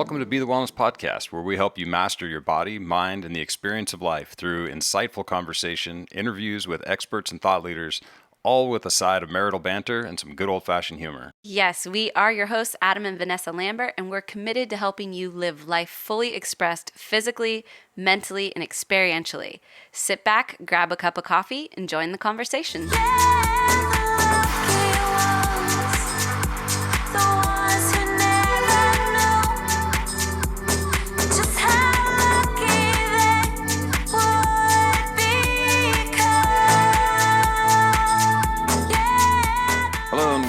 Welcome to Be the Wellness Podcast, where we help you master your body, mind, and the experience of life through insightful conversation, interviews with experts and thought leaders, all with a side of marital banter and some good old-fashioned humor. Yes, we are your hosts, Adam and Vanessa Lambert, and we're committed to helping you live life fully expressed physically, mentally, and experientially. Sit back, grab a cup of coffee, and join the conversation.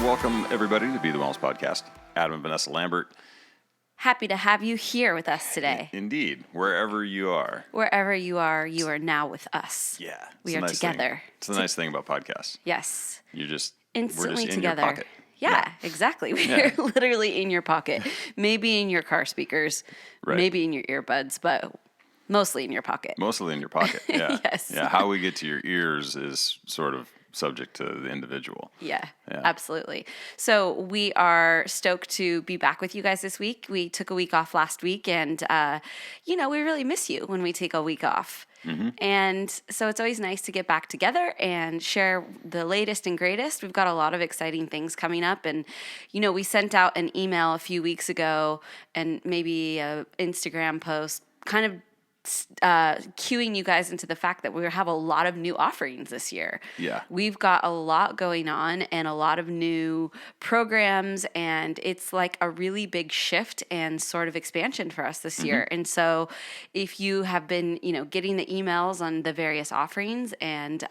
Welcome, everybody, to Be the Wellness Podcast. Adam and Vanessa Lambert. Happy to have you here with us today. Indeed. Wherever you are. Wherever you are now with us. Yeah. We are together. It's the nice thing about podcasts. Yes. We're just instantly in together. Your pocket. Yeah, exactly. We're literally in your pocket. Maybe in your car speakers. Right. Maybe in your earbuds, but mostly in your pocket. Mostly in your pocket, yeah. Yes. Yeah, how we get to your ears is sort of subject to the individual. Yeah, absolutely. So we are stoked to be back with you guys this week. We took a week off last week, and, we really miss you when we take a week off. Mm-hmm. And so it's always nice to get back together and share the latest and greatest. We've got a lot of exciting things coming up. And, we sent out an email a few weeks ago and maybe an Instagram post kind of cueing you guys into the fact that we have a lot of new offerings this year. Yeah. We've got a lot going on and a lot of new programs, and it's like a really big shift and sort of expansion for us this year. And so if you have been, getting the emails on the various offerings and,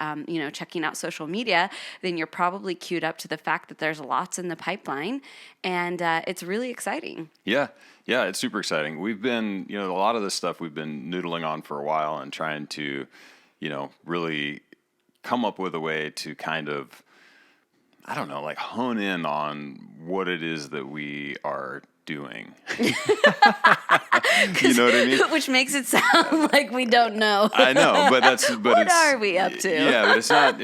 checking out social media, then you're probably queued up to the fact that there's lots in the pipeline, and it's really exciting. Yeah. Yeah, it's super exciting. We've been, a lot of this stuff we've been noodling on for a while and trying to, really come up with a way to kind of, hone in on what it is that we are doing. You know what I mean? Which makes it sound like we don't know. I know, but what are we up to? Yeah, but it's not.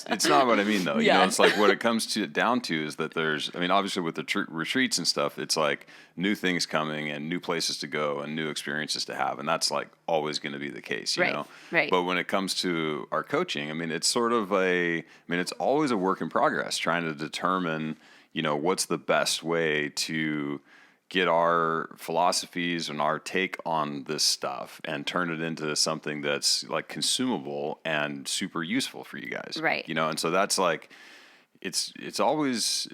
It's not what I mean though. Yeah. It's like what it comes down to is that there's. obviously with the retreats and stuff, it's like new things coming and new places to go and new experiences to have, and that's like always going to be the case. You know. Right. But when it comes to our coaching, it's sort of it's always a work in progress, trying to determine, what's the best way to get our philosophies and our take on this stuff and turn it into something that's like consumable and super useful for you guys. Right. And so that's like, it's always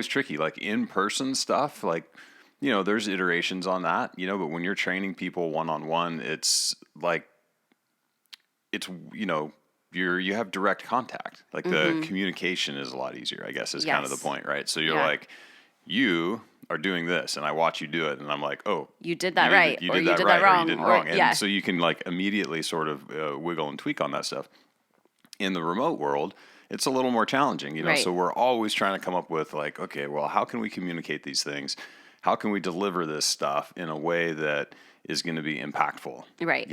tricky, like in-person stuff, like, there's iterations on that, but when you're training people one-on-one, it's like, you have direct contact, like the communication is a lot easier, I guess is kind of the point, right? So you're like, you are doing this and I watch you do it and I'm like, oh, you did that right, or you did that wrong, or you did it wrong. And so you can like immediately sort of wiggle and tweak on that stuff. In the remote world, it's a little more challenging, Right. So we're always trying to come up with like, okay, well, how can we communicate these things? How can we deliver this stuff in a way that is going to be impactful? Right.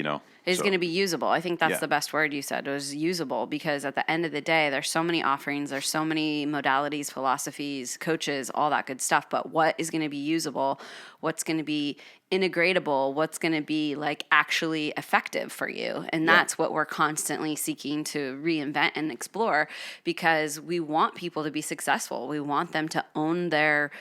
Is going to be usable. I think that's the best word you said, was usable, because at the end of the day, there's so many offerings, there's so many modalities, philosophies, coaches, all that good stuff. But what is going to be usable? What's going to be integratable? What's going to be like actually effective for you? And that's what we're constantly seeking to reinvent and explore, because we want people to be successful. We want them to own their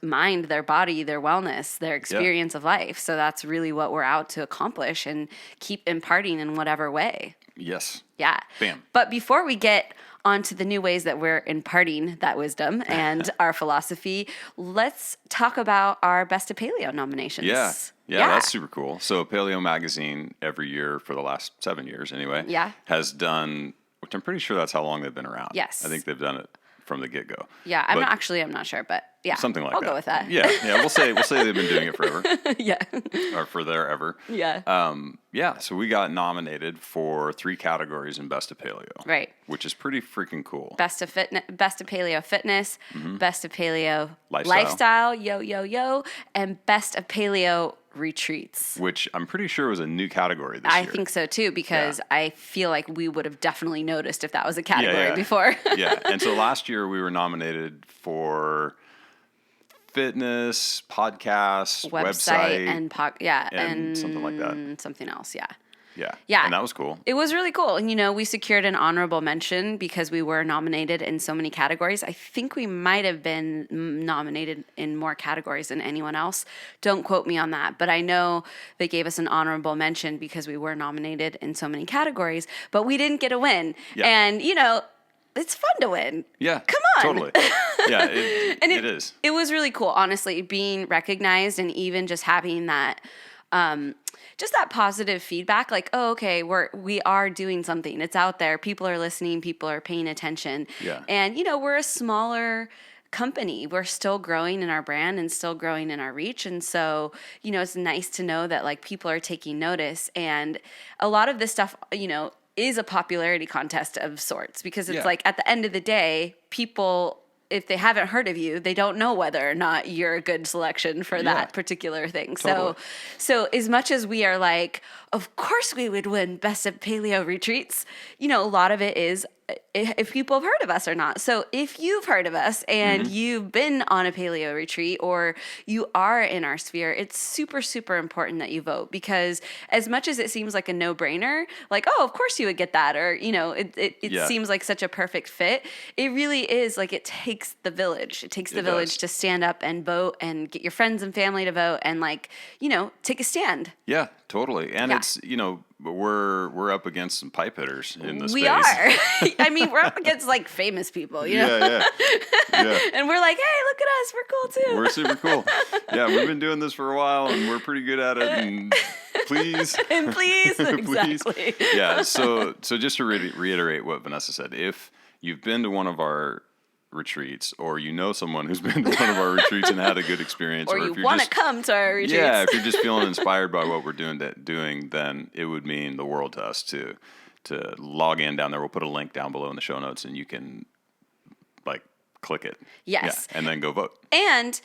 mind, their body, their wellness, their experience of life. So that's really what we're out to accomplish and keep imparting in whatever way. Yes. Yeah. Bam. But before we get onto the new ways that we're imparting that wisdom and our philosophy, let's talk about our Best of Paleo nominations. Yeah, that's super cool. So Paleo Magazine every year for the last 7 years anyway has done, which I'm pretty sure that's how long they've been around. Yes. I think they've done it from the get-go. Yeah, I'm not sure, but yeah. Something like I'll that. go with that. Yeah, we'll say they've been doing it forever. Yeah. Or for there ever. Yeah. So we got nominated for 3 categories in Best of Paleo. Right. Which is pretty freaking cool. Best of Paleo Fitness, Best of Paleo Lifestyle, yo, and Best of Paleo Retreats. Which I'm pretty sure was a new category this year. I think so too, because I feel like we would have definitely noticed if that was a category before. Yeah. And so last year we were nominated for fitness, podcast, website, and something like that. Something else, yeah. Yeah. And that was cool. It was really cool. And, we secured an honorable mention because we were nominated in so many categories. I think we might have been nominated in more categories than anyone else. Don't quote me on that. But I know they gave us an honorable mention because we were nominated in so many categories. But we didn't get a win. Yeah. And, it's fun to win. Yeah. Come on. Totally. Yeah, it is. It was really cool, honestly, being recognized and even just having that just that positive feedback, like, oh, okay, we are doing something. It's out there. People are listening. People are paying attention. Yeah. And, we're a smaller company. We're still growing in our brand and still growing in our reach. And so, it's nice to know that, like, people are taking notice. And a lot of this stuff, is a popularity contest of sorts because it's like at the end of the day, people, if they haven't heard of you, they don't know whether or not you're a good selection for that particular thing. Totally. So as much as we are like, of course we would win Best of Paleo Retreats, a lot of it is if people have heard of us or not. So if you've heard of us and you've been on a paleo retreat or you are in our sphere, it's super, super important that you vote because as much as it seems like a no-brainer, like, oh, of course you would get that, or, it seems like such a perfect fit. It really is like it takes the village. It takes the village to stand up and vote and get your friends and family to vote and take a stand. Yeah, totally. And it's, we're up against some pipe hitters in this space. We are. I mean, we're up against like famous people, Yeah. And we're like, hey, look at us. We're cool too. We're super cool. Yeah, we've been doing this for a while and we're pretty good at it. And please. Exactly. Yeah. So just to reiterate what Vanessa said, if you've been to one of our retreats or someone who's been to one of our retreats and had a good experience, or you want to come to our retreats. Yeah, if you're just feeling inspired by what we're doing, then it would mean the world to us to log in down there. We'll put a link down below in the show notes and you can click it. Yes. Yeah, and then go vote. And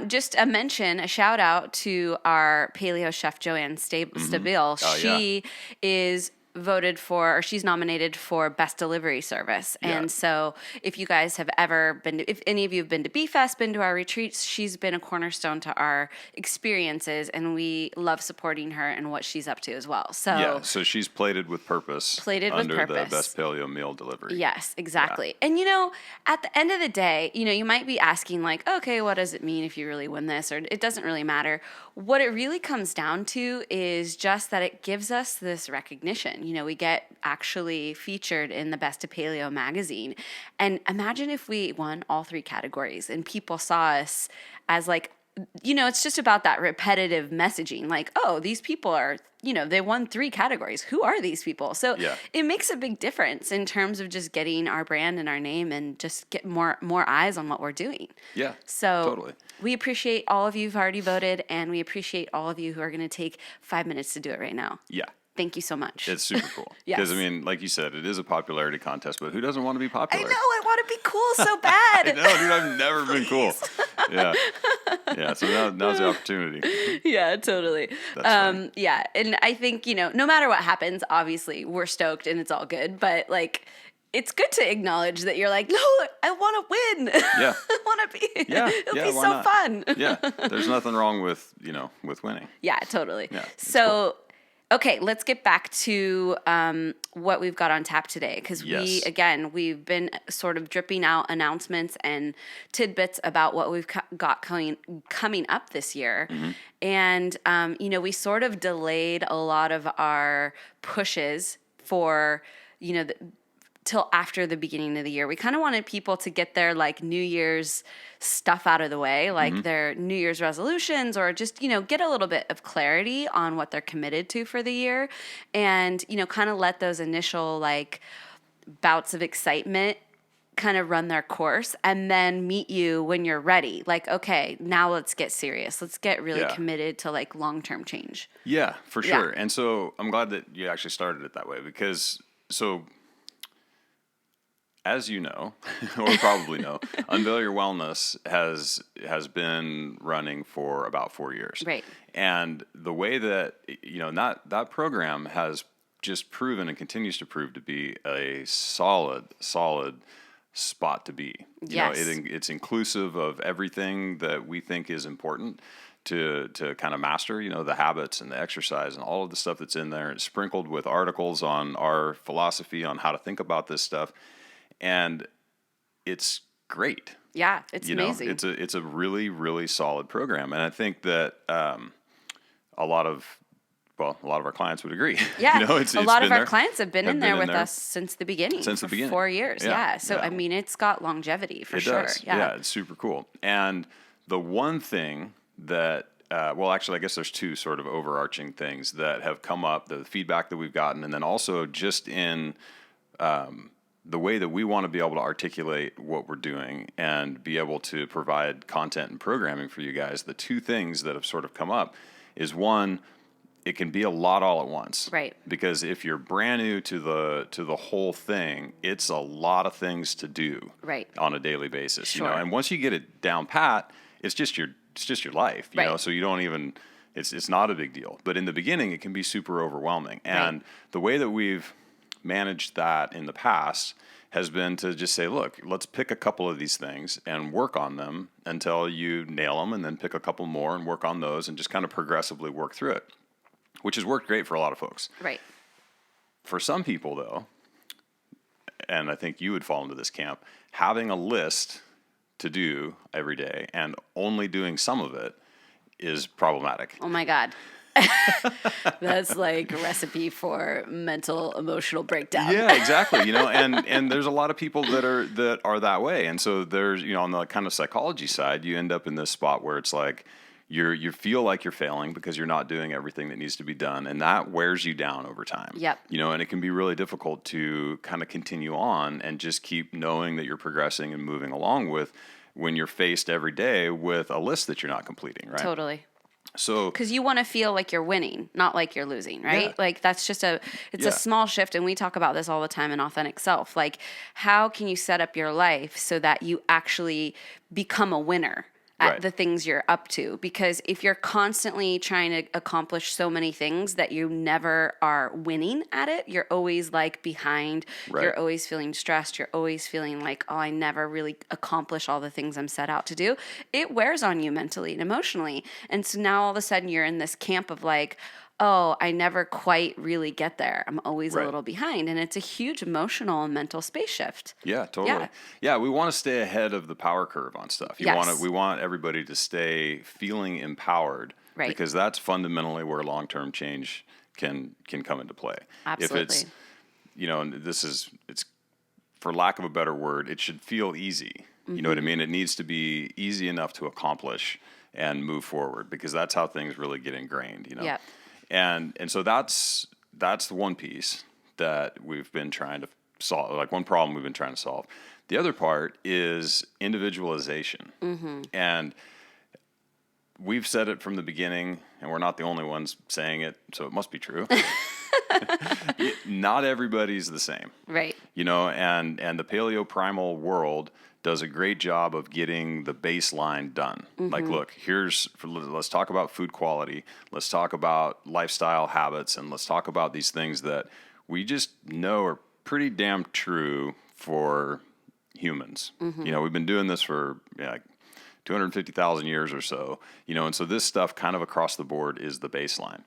just a shout out to our paleo chef, Joanne Stabile. She is voted for, or she's nominated for Best Delivery Service. And so if you guys have ever been if any of you have been to B-Fest, been to our retreats, she's been a cornerstone to our experiences and we love supporting her and what she's up to as well. So she's plated with purpose under the Best Paleo Meal Delivery. Yes, exactly. Yeah. And at the end of the day, you might be asking like, okay, what does it mean if you really win this? Or it doesn't really matter. What it really comes down to is just that it gives us this recognition. We get actually featured in the Best of Paleo magazine. And imagine if we won all three categories and people saw us as like, it's just about that repetitive messaging. Like, oh, these people are, they won 3 categories. Who are these people? So it makes a big difference in terms of just getting our brand and our name and just get more eyes on what we're doing. Yeah, so totally. We appreciate all of you who've already voted and we appreciate all of you who are going to take 5 minutes to do it right now. Yeah. Thank you so much. It's super cool. Yes. Because, I mean, like you said, it is a popularity contest, but who doesn't want to be popular? I know. I want to be cool so bad. I know, dude. I've never been cool. Yeah. Yeah. So now's the opportunity. Yeah, totally. That's funny. Yeah. And I think, no matter what happens, obviously, we're stoked and it's all good. But, it's good to acknowledge that you're like, no, I want to win. Yeah. I want to be. Yeah. It'll be so not? fun. Yeah. There's nothing wrong with winning. Yeah, totally. Yeah, so, cool. Okay, let's get back to what we've got on tap today because we've been sort of dripping out announcements and tidbits about what we've got coming up this year. Mm-hmm. And, we sort of delayed a lot of our pushes for, till after the beginning of the year. We kind of wanted people to get their New Year's stuff out of the way, their New Year's resolutions, or just, get a little bit of clarity on what they're committed to for the year and, kind of let those initial bouts of excitement kind of run their course and then meet you when you're ready. Okay, now let's get serious. Let's get really committed to long-term change. Yeah, for sure. And so I'm glad that you actually started it that way because as you know, or probably know, Unveil Your Wellness has been running for about 4 years. Right. And the way that, that program has just proven and continues to prove to be a solid spot to be. Yes. It's inclusive of everything that we think is important to kind of master, the habits and the exercise and all of the stuff that's in there. It's sprinkled with articles on our philosophy on how to think about this stuff. And it's great. Yeah, it's amazing. It's a really, really solid program. And I think that a lot of our clients would agree. Yeah, a lot of our clients have been in there with us since the beginning. Since the beginning. 4 years, yeah. So, I mean, it's got longevity for sure. Does. Yeah, it's super cool. And the one thing that, actually, I guess there's two sort of overarching things that have come up, the feedback that we've gotten, and then also just in the way that we want to be able to articulate what we're doing and be able to provide content and programming for you guys. The two things that have sort of come up is, one, it can be a lot all at once. Right. Because if you're brand new to the whole thing, it's a lot of things to do. Right. On a daily basis. Sure. And once you get it down pat, it's just your life. Right. So you don't even it's not a big deal. But in the beginning it can be super overwhelming. And the way that we've managed that in the past has been to just say, look, let's pick a couple of these things and work on them until you nail them, and then pick a couple more and work on those and just kind of progressively work through it. Which has worked great for a lot of folks. Right. For some people, though, and I think you would fall into this camp, having a list to do every day and only doing some of it is problematic. Oh, my God. That's like a recipe for mental, emotional breakdown. Yeah, exactly. And there's a lot of people that are that way. And so there's, on the kind of psychology side, you end up in this spot where it's like, you feel like you're failing because you're not doing everything that needs to be done, and that wears you down over time. Yep. And it can be really difficult to kind of continue on and just keep knowing that you're progressing and moving along with when you're faced every day with a list that you're not completing, right? Totally. So, because you want to feel like you're winning, not like you're losing, right? Yeah. Like that's just a small shift. And we talk about this all the time in Authentic Self. Like, how can you set up your life so that you actually become a winner at the things you're up to? Because if you're constantly trying to accomplish so many things that you never are winning at it, you're always like behind, you're always feeling stressed, you're always feeling like, oh, I never really accomplish all the things I'm set out to do. It wears on you mentally and emotionally. And so now all of a sudden you're in this camp of like, oh, I never quite really get there. I'm always a little behind. And it's a huge emotional and mental space shift. Yeah, totally. Yeah, we want to stay ahead of the power curve on stuff. We want everybody to stay feeling empowered. Right. Because that's fundamentally where long-term change can come into play. Absolutely. If it's, and it's for lack of a better word, it should feel easy. You know what I mean? It needs to be easy enough to accomplish and move forward, because that's how things really get ingrained, Yeah. And so that's the one piece that we've been trying to solve, like one problem we've been trying to solve. The other part is individualization. And we've said it from the beginning, and we're not the only ones saying it, so it must be true. Not everybody's the same. Right. And the paleo primal world does a great job of getting the baseline done. Like, look, let's talk about food quality. Let's talk about lifestyle habits, and let's talk about these things that we just know are pretty damn true for humans. We've been doing this for 250,000 years or so, and so this stuff kind of across the board is the baseline.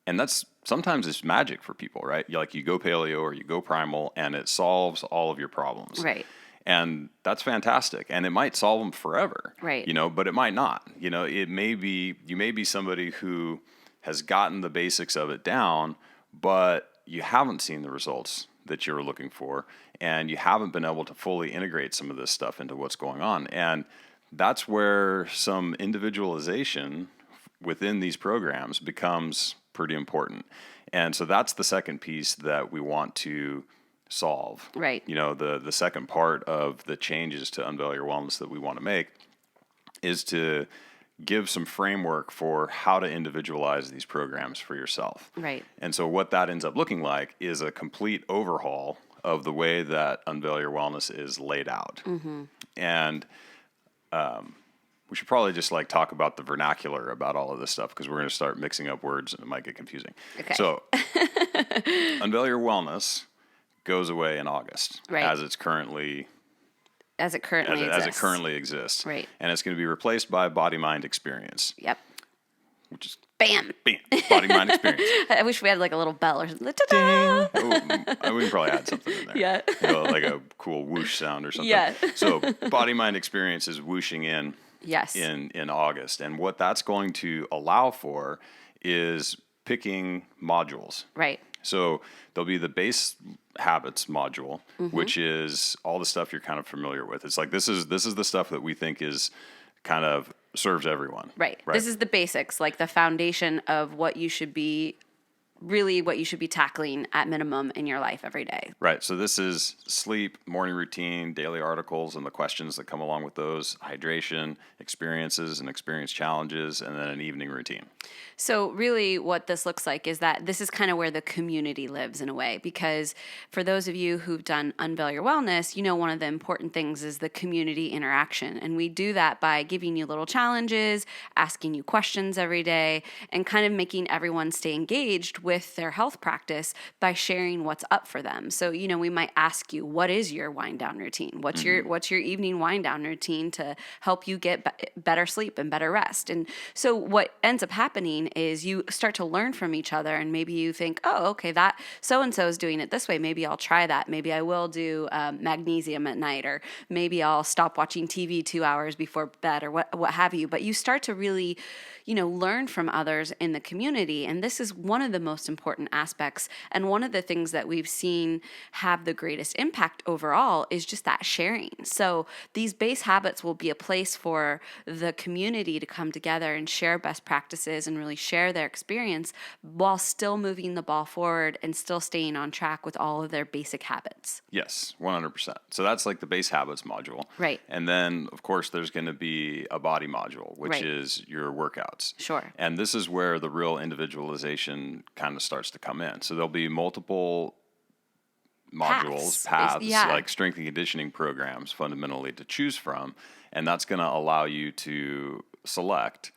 And that's sometimes it's magic for people, right? Like you go paleo or you go primal and it solves all of your problems. Right. And that's fantastic. And it might solve them forever. Right. But it might not. It may be, you may be somebody who has gotten the basics of it down, but you haven't seen the results that you're looking for, and you haven't been able to fully integrate some of this stuff into what's going on. And that's where some individualization within these programs becomes pretty important. And so that's the second piece that we want to solve. Right. The second part of the changes to Unveil Your Wellness that we want to make is to give some framework for how to individualize these programs for yourself. Right. And so what that ends up looking like is a complete overhaul of the way that Unveil Your Wellness is laid out. And we should probably just talk about the vernacular about all of this stuff, because we're going to start mixing up words and it might get confusing. Okay. So Unveil Your Wellness goes away in August, Right. as it currently exists. Right. And it's going to be replaced by Body Mind Experience. Yep. Which is Bam. Body Mind Experience. I wish we had like a little bell or something. Ta-da! We can probably add something in there. Yeah. Like a cool whoosh sound or something. Yeah. So Body Mind Experience is whooshing in. Yes. In August. And what that's going to allow for is picking modules. Right. So there'll be the base habits module, which is all the stuff you're kind of familiar with. It's like this is the stuff that we think is kind of serves everyone. Right. This is the basics, like the foundation of what you should be tackling at minimum in your life every day. Right. So this is sleep, morning routine, daily articles, and the questions that come along with those, hydration, experiences and experience challenges, and then an evening routine. So really what this looks like is that this is kind of where the community lives in a way, because for those of you who've done Unveil Your Wellness, one of the important things is the community interaction. And we do that by giving you little challenges, asking you questions every day, and kind of making everyone stay engaged with their health practice by sharing what's up for them. So, we might ask you, what is your wind down routine? What's your evening wind down routine to help you get better sleep and better rest? And so what ends up happening is you start to learn from each other, and maybe you think, oh, okay, that so-and-so is doing it this way. Maybe I'll try that. Maybe I will do magnesium at night, or maybe I'll stop watching TV 2 hours before bed, or what have you. But you start to really, learn from others in the community. And this is one of the most important aspects. And one of the things that we've seen have the greatest impact overall is just that sharing. So these base habits will be a place for the community to come together and share best practices and really share their experience while still moving the ball forward and still staying on track with all of their basic habits. Yes, 100%. So that's like the base habits module. Right. And then, of course, there's going to be a body module, which Right. is your workouts. Sure. And this is where the real individualization kind of starts to come in. So there'll be multiple modules, paths, like strength and conditioning programs fundamentally to choose from. And that's going to allow you to select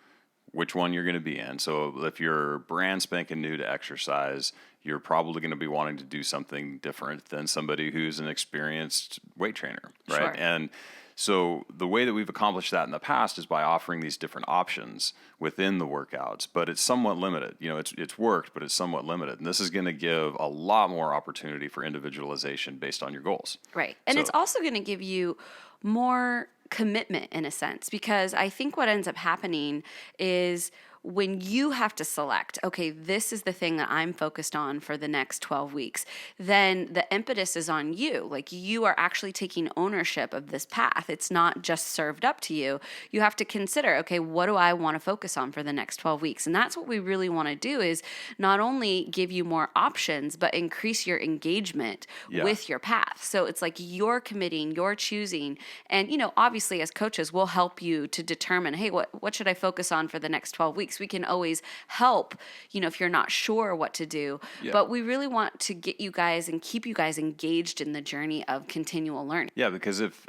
which one you're going to be in. So if you're brand spanking new to exercise, you're probably going to be wanting to do something different than somebody who's an experienced weight trainer, right? Sure. And so the way that we've accomplished that in the past is by offering these different options within the workouts, but it's somewhat limited. It's worked, but it's somewhat limited. And this is going to give a lot more opportunity for individualization based on your goals. Right. And it's also going to give you more commitment in a sense, because I think what ends up happening is when you have to select, okay, this is the thing that I'm focused on for the next 12 weeks, then the impetus is on you. Like, you are actually taking ownership of this path. It's not just served up to you. You have to consider, okay, what do I want to focus on for the next 12 weeks? And that's what we really want to do, is not only give you more options, but increase your engagement with your path. So it's like you're committing, you're choosing. And, obviously as coaches, we'll help you to determine, hey, what should I focus on for the next 12 weeks? We can always help, if you're not sure what to do. Yeah. But we really want to get you guys and keep you guys engaged in the journey of continual learning. Yeah, because if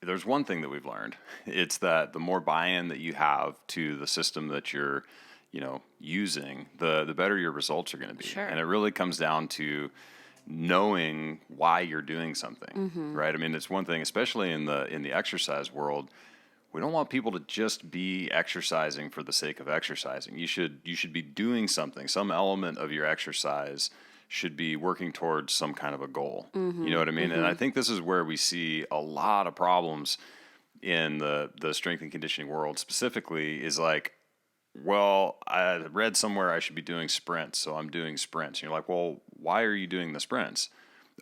there's one thing that we've learned, it's that the more buy-in that you have to the system that you're, using, the better your results are going to be. Sure. And it really comes down to knowing why you're doing something, right? I mean, it's one thing, especially in the exercise world. We don't want people to just be exercising for the sake of exercising. You should be doing something. Some element of your exercise should be working towards some kind of a goal. You know what I mean? And I think this is where we see a lot of problems in the strength and conditioning world specifically, is like, well, I read somewhere I should be doing sprints, so I'm doing sprints. And you're like, well, why are you doing the sprints?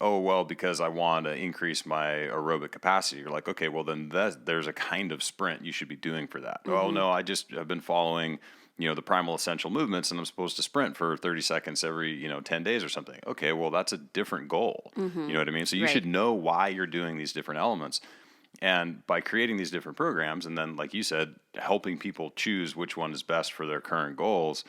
Oh, well, because I want to increase my aerobic capacity. You're like, okay, well, then there's a kind of sprint you should be doing for that. Oh, no, I've been following, the primal essential movements, and I'm supposed to sprint for 30 seconds every, 10 days or something. Okay, well, that's a different goal. You know what I mean? So you should know why you're doing these different elements. And by creating these different programs, and then, like you said, helping people choose which one is best for their current goals,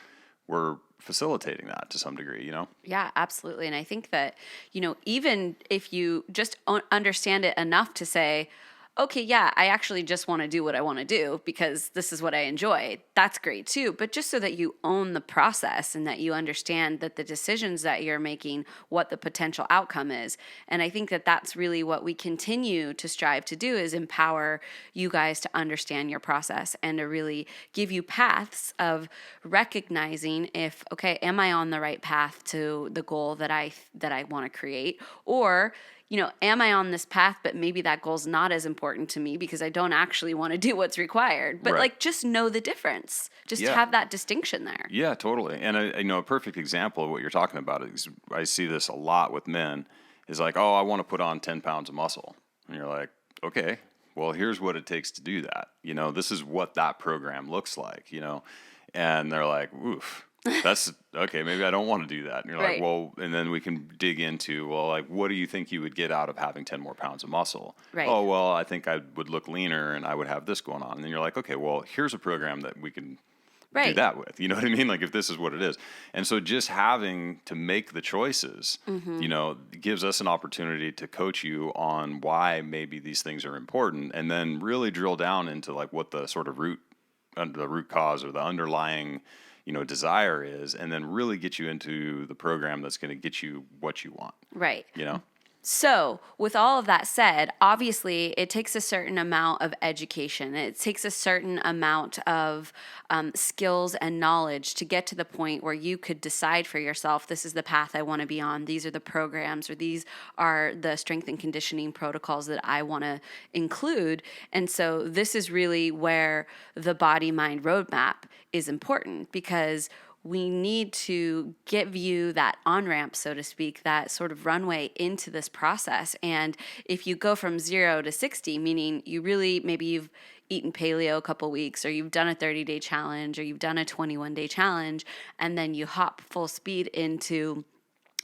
we're facilitating that to some degree, Yeah, absolutely. And I think that, even if you just understand it enough to say, okay, yeah, I actually just want to do what I want to do because this is what I enjoy. That's great too. But just so that you own the process and that you understand that the decisions that you're making, what the potential outcome is. And I think that that's really what we continue to strive to do, is empower you guys to understand your process and to really give you paths of recognizing if, okay, am I on the right path to the goal that I want to create? Or, am I on this path, but maybe that goal's not as important to me because I don't actually want to do what's required. But Right. just know the difference. Just Yeah. have that distinction there. Yeah, totally. And a perfect example of what you're talking about is, I see this a lot with men, is like, oh, I want to put on 10 pounds of muscle. And you're like, okay, well, here's what it takes to do that. This is what that program looks like, and they're like, oof, that's okay. Maybe I don't want to do that. And you're Right. like, well, and then we can dig into, well, like, what do you think you would get out of having 10 more pounds of muscle? Right. Oh, well, I think I would look leaner and I would have this going on. And then you're like, okay, well, here's a program that we can do Right. that with. You know what I mean? Like, if this is what it is. And so just having to make the choices, gives us an opportunity to coach you on why maybe these things are important, and then really drill down into like what the sort of root cause or the underlying, desire is, and then really get you into the program that's going to get you what you want. Right. You know? So, with all of that said, obviously it takes a certain amount of education. It takes a certain amount of skills and knowledge to get to the point where you could decide for yourself, this is the path I want to be on. These are the programs, or these are the strength and conditioning protocols that I want to include. And so this is really where the body-mind roadmap is important, because we need to give you that on-ramp, so to speak, that sort of runway into this process. And if you go from 0 to 60, meaning maybe you've eaten paleo a couple weeks, or you've done a 30-day challenge, or you've done a 21-day challenge, and then you hop full speed into,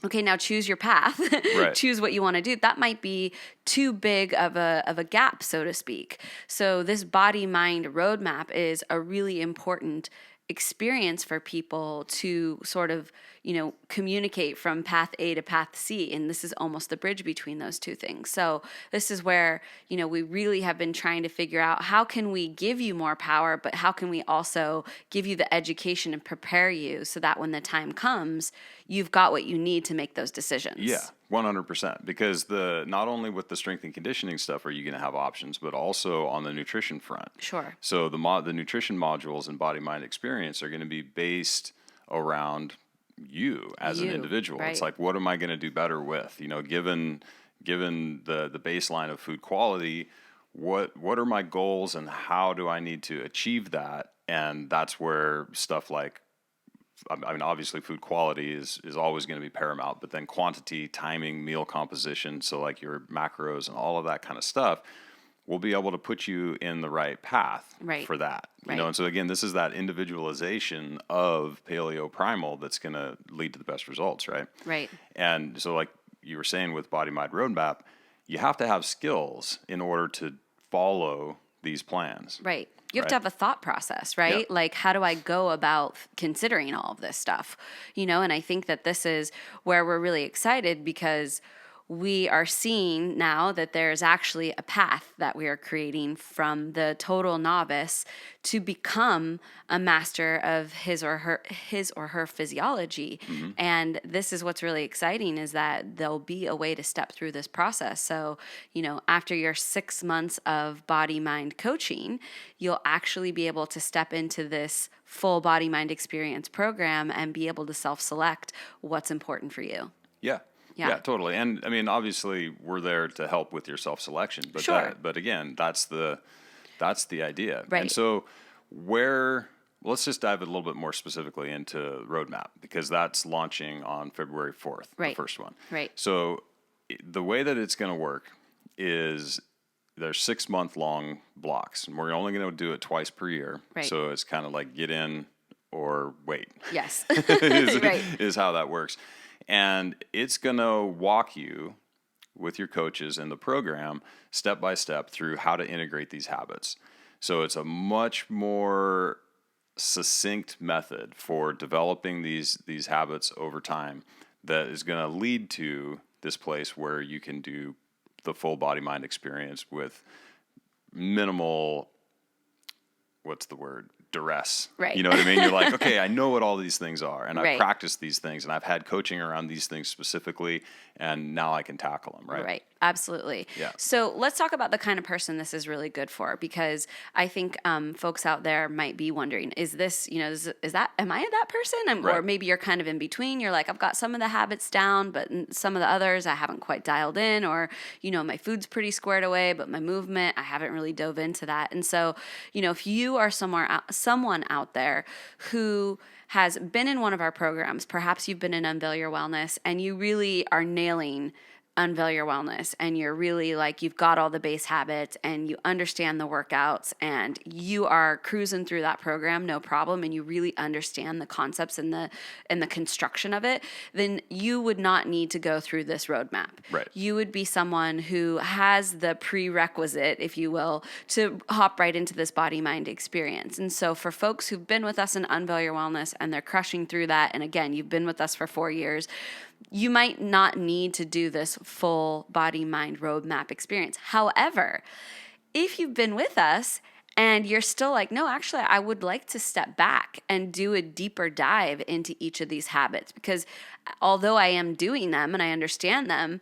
okay, now choose your path, Right. choose what you want to do. That might be too big of a gap, so to speak. So this body-mind roadmap is a really important experience for people to sort of, communicate from path A to path C. And this is almost the bridge between those two things. So this is where, we really have been trying to figure out, how can we give you more power, but how can we also give you the education and prepare you so that when the time comes, you've got what you need to make those decisions. Yeah, 100%. Because not only with the strength and conditioning stuff are you going to have options, but also on the nutrition front. Sure. So the nutrition modules in Body Mind Experience are going to be based around you as an individual. Right. It's like, what am I going to do better with? Given the baseline of food quality, what are my goals and how do I need to achieve that? And that's where stuff like, I mean, obviously food quality is always going to be paramount, but then quantity, timing, meal composition, so like your macros and all of that kind of stuff, will be able to put you in the right path for that. Right. And so again, this is that individualization of Paleo Primal that's going to lead to the best results, right? Right. And so like you were saying with Body Mind Roadmap, you have to have skills in order to follow these plans. Right. You have to have a thought process, right? Yep. Like, how do I go about considering all of this stuff? And I think that this is where we're really excited, because we are seeing now that there's actually a path that we are creating from the total novice to become a master of his or her physiology. Mm-hmm. And this is what's really exciting, is that there'll be a way to step through this process. So, after your 6 months of body mind coaching, you'll actually be able to step into this full body mind experience program and be able to self-select what's important for you. Yeah, totally. And I mean, obviously, we're there to help with your self-selection, but Sure. but again, that's the idea. Right. And so, let's just dive a little bit more specifically into Roadmap, because that's launching on February 4th, Right. the first one. Right. So, the way that it's going to work is there's 6-month-long blocks, and we're only going to do it twice per year. Right. So it's kind of like get in or wait. Yes. Right. Is how that works. And it's going to walk you with your coaches in the program step by step through how to integrate these habits. So it's a much more succinct method for developing these habits over time that is going to lead to this place where you can do the full body mind experience with minimal, what's the word? Duress. Right. You know what I mean? You're like, okay, I know what all these things are, and I've Right. practiced these things, and I've had coaching around these things specifically, and now I can tackle them, right? Right. Absolutely. Yeah. So let's talk about the kind of person this is really good for, because I think folks out there might be wondering, is this, is that, am I that person? Right. Or maybe you're kind of in between. You're like, I've got some of the habits down, but some of the others I haven't quite dialed in, or, my food's pretty squared away, but my movement, I haven't really dove into that. And so, if you are someone out there who has been in one of our programs, perhaps you've been in Unveil Your Wellness, and you really are nailing Unveil Your Wellness, and you're really like, you've got all the base habits and you understand the workouts and you are cruising through that program, no problem, and you really understand the concepts and the construction of it, then you would not need to go through this roadmap. Right. You would be someone who has the prerequisite, if you will, to hop right into this body-mind experience. And so for folks who've been with us in Unveil Your Wellness and they're crushing through that, and again, you've been with us for 4 years, you might not need to do this full body-mind roadmap experience. However, if you've been with us and you're still like, no, actually, I would like to step back and do a deeper dive into each of these habits, because although I am doing them and I understand them,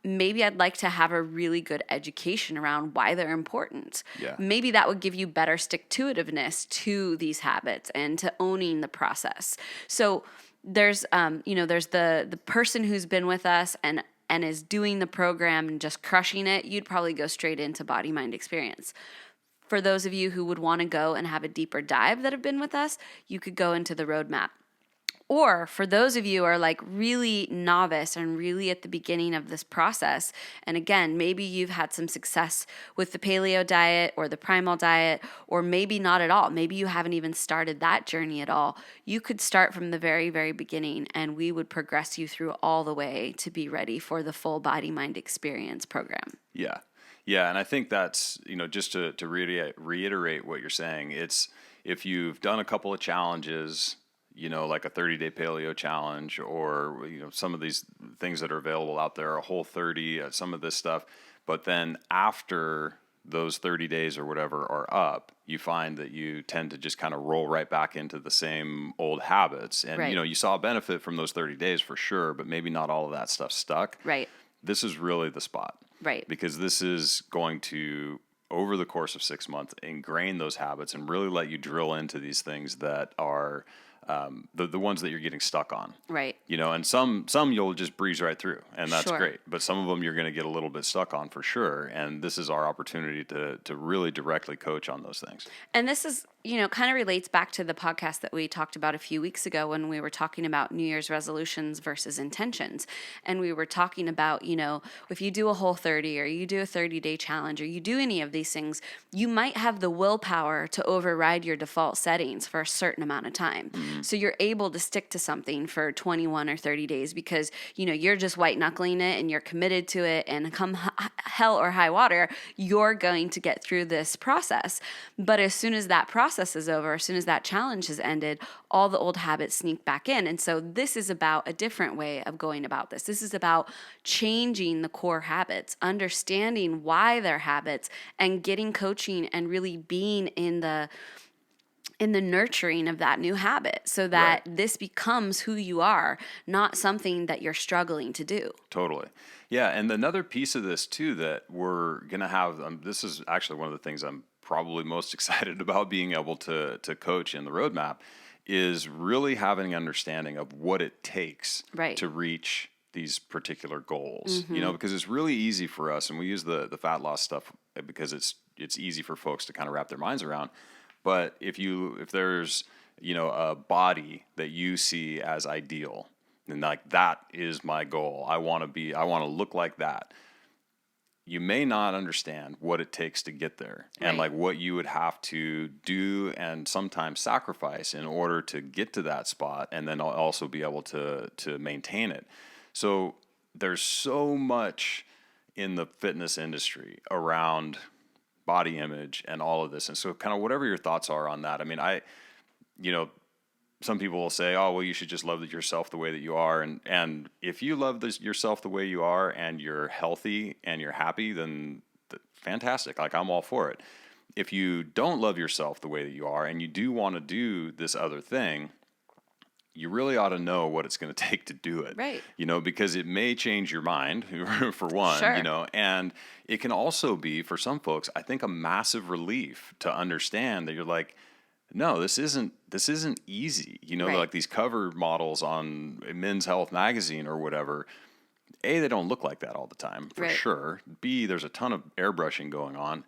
maybe I'd like to have a really good education around why they're important. Yeah. Maybe that would give you better stick-to-itiveness to these habits and to owning the process. So there's the person who's been with us and is doing the program and just crushing it. You'd probably go straight into body mind experience. For those of you who would want to go and have a deeper dive that have been with us, you could go into the roadmap. Or for those of you who are like really novice and really at the beginning of this process, and again, maybe you've had some success with the paleo diet or the primal diet, or maybe not at all. Maybe you haven't even started that journey at all. You could start from the very, very beginning, and we would progress you through all the way to be ready for the full body mind experience program. Yeah. Yeah. And I think that's, just to reiterate what you're saying, it's if you've done a couple of challenges, like a 30-day paleo challenge, or, some of these things that are available out there, a whole 30, some of this stuff. But then after those 30 days or whatever are up, you find that you tend to just kind of roll right back into the same old habits. And, Right. You saw a benefit from those 30 days for sure, but maybe not all of that stuff stuck. Right. This is really the spot. Right. Because this is going to, over the course of 6 months, ingrain those habits and really let you drill into these things that are the ones that you're getting stuck on. Right. And some you'll just breeze right through, and that's Sure. great. But some of them you're going to get a little bit stuck on for sure. And this is our opportunity to really directly coach on those things. And this is, kind of relates back to the podcast that we talked about a few weeks ago when we were talking about New Year's resolutions versus intentions. And we were talking about, if you do a whole 30 or you do a 30-day challenge or you do any of these things, you might have the willpower to override your default settings for a certain amount of time. Mm-hmm. So you're able to stick to something for 21 or 30 days because, you're just white knuckling it and you're committed to it, and come hell or high water, you're going to get through this process. But as soon as that process is over, as soon as that challenge has ended, all the old habits sneak back in. And so this is about a different way of going about this. This is about changing the core habits, understanding why they're habits, and getting coaching and really being in the nurturing of that new habit so that Right. this becomes who you are, not something that you're struggling to do. Totally. Yeah. And another piece of this too that we're going to have, this is actually one of the things I'm probably most excited about being able to coach in the roadmap, is really having an understanding of what it takes Right. to reach these particular goals. Mm-hmm. Because it's really easy for us, and we use the fat loss stuff because it's easy for folks to kind of wrap their minds around. But if there's a body that you see as ideal, and like that is my goal, I want to look like that. You may not understand what it takes to get there, and Right. like what you would have to do and sometimes sacrifice in order to get to that spot, and then also be able to maintain it. So there's so much in the fitness industry around body image and all of this. And so kind of whatever your thoughts are on that. I mean, some people will say, oh, well, you should just love yourself the way that you are. And if you love yourself the way you are and you're healthy and you're happy, then fantastic. Like, I'm all for it. If you don't love yourself the way that you are and you do want to do this other thing, you really ought to know what it's going to take to do it. Right. You know, because it may change your mind, for one, Sure. you know, and it can also be, for some folks, I think, a massive relief to understand that you're like, no, this isn't easy. You know, Right. like these cover models on Men's Health magazine or whatever, A, they don't look like that all the time, for Right. sure. B, there's a ton of airbrushing going on.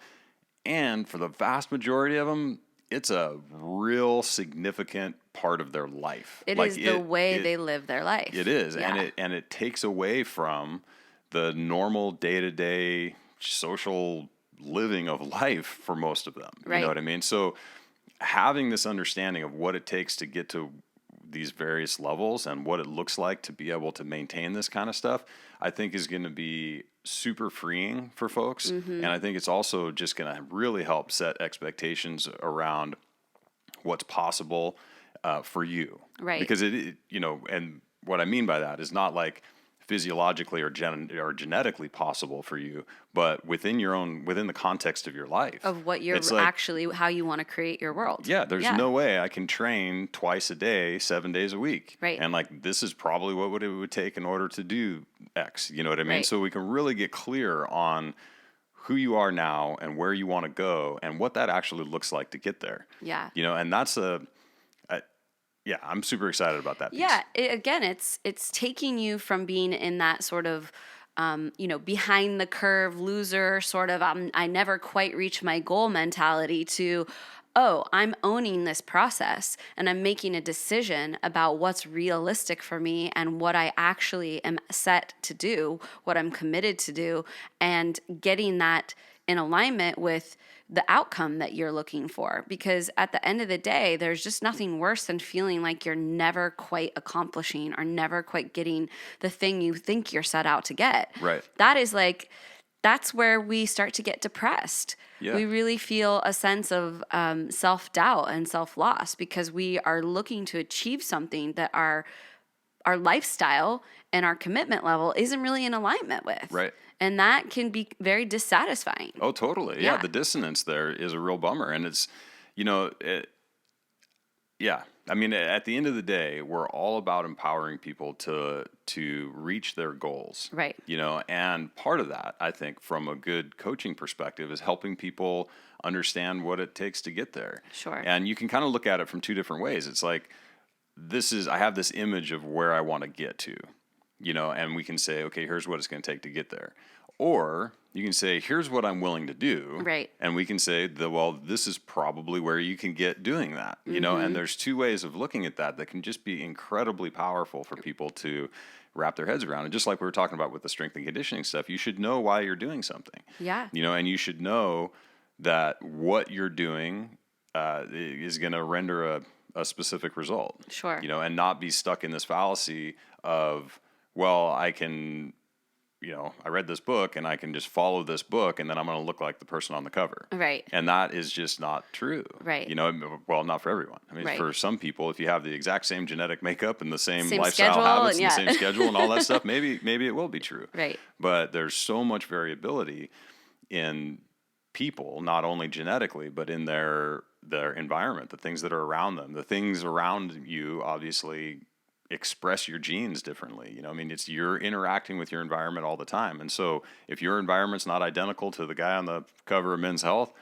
And for the vast majority of them, it's a real significant part of their life. It is the way they live their life. It is. Yeah. And it takes away from the normal day-to-day social living of life for most of them. Right. You know what I mean? So having this understanding of what it takes to get to these various levels and what it looks like to be able to maintain this kind of stuff, I think is going to be super freeing for folks. And I think it's also just going to really help set expectations around what's possible for you. Right. Because it, you know, and what I mean by that is not like physiologically or genetically possible for you, but within the context of your life. Of what you're It's like, actually, how you want to create your world. yeah, there's no way I can train twice a day, 7 days a week. Right. And like, this is probably what it would take in order to do X. You know what I mean? Right. So we can really get clear on who you are now and where you want to go and what that actually looks like to get there. Yeah. You know, and that's yeah, I'm super excited about that piece. Yeah. Again, it's taking you from being in that sort of, behind the curve loser sort of, I never quite reach my goal mentality to, oh, I'm owning this process and I'm making a decision about what's realistic for me and what I actually am set to do, what I'm committed to do, and getting that in alignment with the outcome that you're looking for. Because at the end of the day, there's just nothing worse than feeling like you're never quite accomplishing or never quite getting the thing you think you're set out to get. Right. That's where we start to get depressed. Yeah. We really feel a sense of self-doubt and self-loss because we are looking to achieve something that our lifestyle and our commitment level isn't really in alignment with. Right. And that can be very dissatisfying. Oh, totally. Yeah. The dissonance there is a real bummer. And it's, yeah. I mean, at the end of the day, we're all about empowering people to reach their goals. Right. You know, and part of that, I think, from a good coaching perspective, is helping people understand what it takes to get there. Sure. And you can kind of look at it from two different ways. It's like, I have this image of where I want to get to, you know, and we can say, okay, here's what it's going to take to get there. Or you can say, here's what I'm willing to do. Right. And we can say, this is probably where you can get doing that, you know, and there's two ways of looking at that can just be incredibly powerful for people to wrap their heads around. And just like we were talking about with the strength and conditioning stuff, you should know why you're doing something. Yeah. You know, and you should know that what you're doing is going to render a specific result. Sure. You know, and not be stuck in this fallacy of, well, I can, you know, I read this book and I can just follow this book and then I'm going to look like the person on the cover. Right. And that is just not true. Right. You know, well, not for everyone. I mean, Right. for some people, if you have the exact same genetic makeup and the same lifestyle schedule habits and and the same schedule and all that stuff, maybe it will be true. Right. But there's so much variability in people, not only genetically, but in their environment, the things that are around them. The things around you obviously express your genes differently. You know, I mean, you're interacting with your environment all the time. And so if your environment's not identical to the guy on the cover of Men's Health,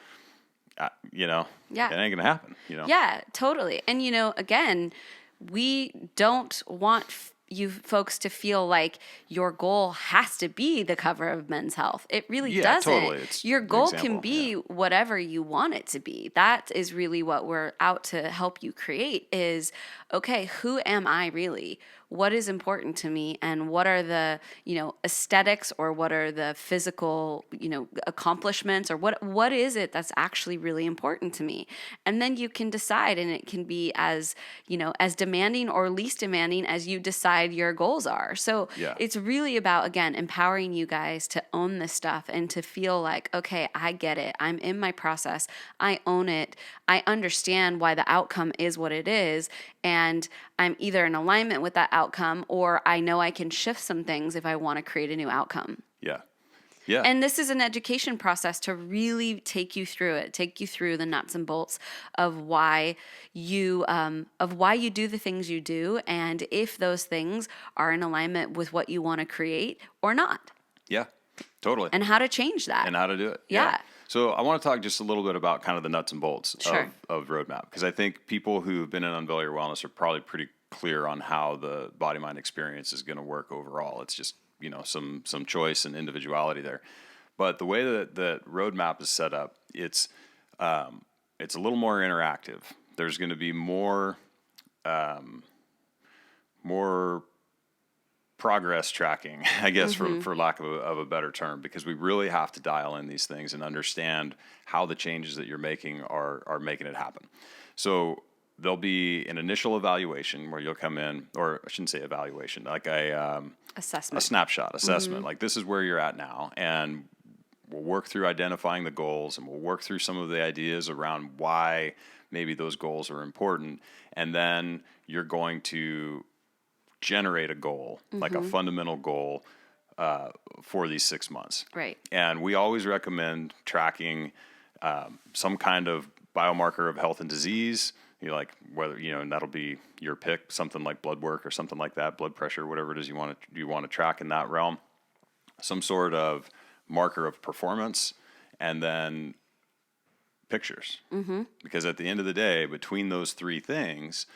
you know, it ain't going to happen, you know? Yeah, totally. And, you know, again, we don't want you folks to feel like your goal has to be the cover of Men's Health. It really doesn't. Totally. Your goal can be whatever you want it to be. That is really what we're out to help you create is, okay, who am I really? What is important to me and what are the, you know, aesthetics or what are the physical, you know, accomplishments or what is it that's actually really important to me? And then you can decide and it can be as, you know, as demanding or least demanding as you decide your goals are. So it's really about, again, empowering you guys to own this stuff and to feel like, okay, I get it. I'm in my process. I own it. I understand why the outcome is what it is. And I'm either in alignment with that outcome or I know I can shift some things if I want to create a new outcome. Yeah. Yeah. And this is an education process to really take you through it, take you through the nuts and bolts of why you do the things you do, and if those things are in alignment with what you want to create or not. Yeah, totally. And how to change that. And how to do it. Yeah. So I want to talk just a little bit about kind of the nuts and bolts Sure. of roadmap, because I think people who've been in Unveil Your Wellness are probably pretty clear on how the body mind experience is going to work overall. It's just, some choice and individuality there. But the way that the roadmap is set up, it's a little more interactive. There's going to be more progress tracking, I guess, for lack of a better term, because we really have to dial in these things and understand how the changes that you're making are making it happen. So there'll be an initial evaluation where you'll come in, or I shouldn't say evaluation, like a snapshot assessment. Like, this is where you're at now, and we'll work through identifying the goals, and we'll work through some of the ideas around why maybe those goals are important, and then you're going to generate a goal, like a fundamental goal for these 6 months. Right. And we always recommend tracking some kind of biomarker of health and disease. Whether, and that'll be your pick, something like blood work or something like that, blood pressure, whatever it is you want to track in that realm. Some sort of marker of performance, and then pictures. Because at the end of the day, between those three things,